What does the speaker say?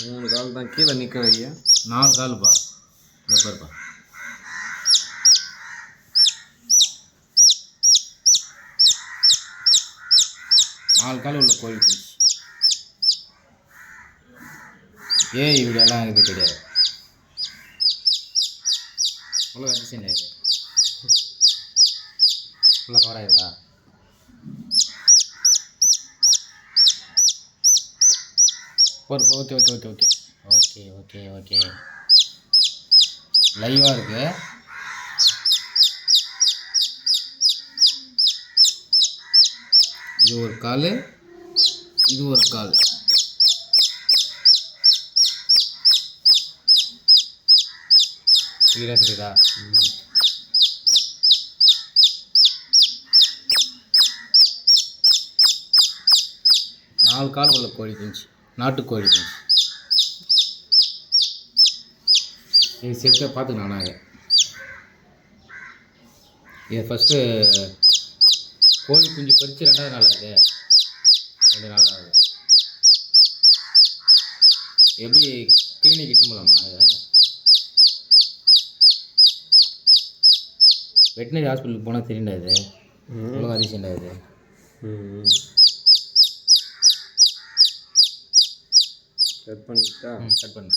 3 கால் தான் கீழே நிற்க வையா. 4 காலுப்பா. இந்த பாருப்பா. 4 கால் உள்ள கோழி குஞ்சு. இப்படியெல்லாம் இது கிடையாது. உள்ள அதிசயம் இது ஃபுல்லாக கவர் ஆயிருக்கா? Okay okay okay okay okay okay okay லைவாக இருக்குது. இது ஒரு கால், இது ஒரு கால். கிளியராக தெரியுதா? நாலு கால் உள்ள கோழி குஞ்சு, நாட்டுக்கோழி குஞ்சு. இது சேஃப்டாக பார்த்துக்கணும். நாங்கள் இதை ஃபஸ்ட்டு கோழி குஞ்சு பறித்து 2வது நாள் அது 2 நாள் ஆகுது. எப்படி கிளினிக் இட்டுலாமா? இதை வெட்டினரி ஹாஸ்பிட்டலுக்கு போனால் தெரியுண்டா. இது எவ்வளோ அதிசயம்டா இது. கட் பண்ணிட்டா? கட் பண்ணு.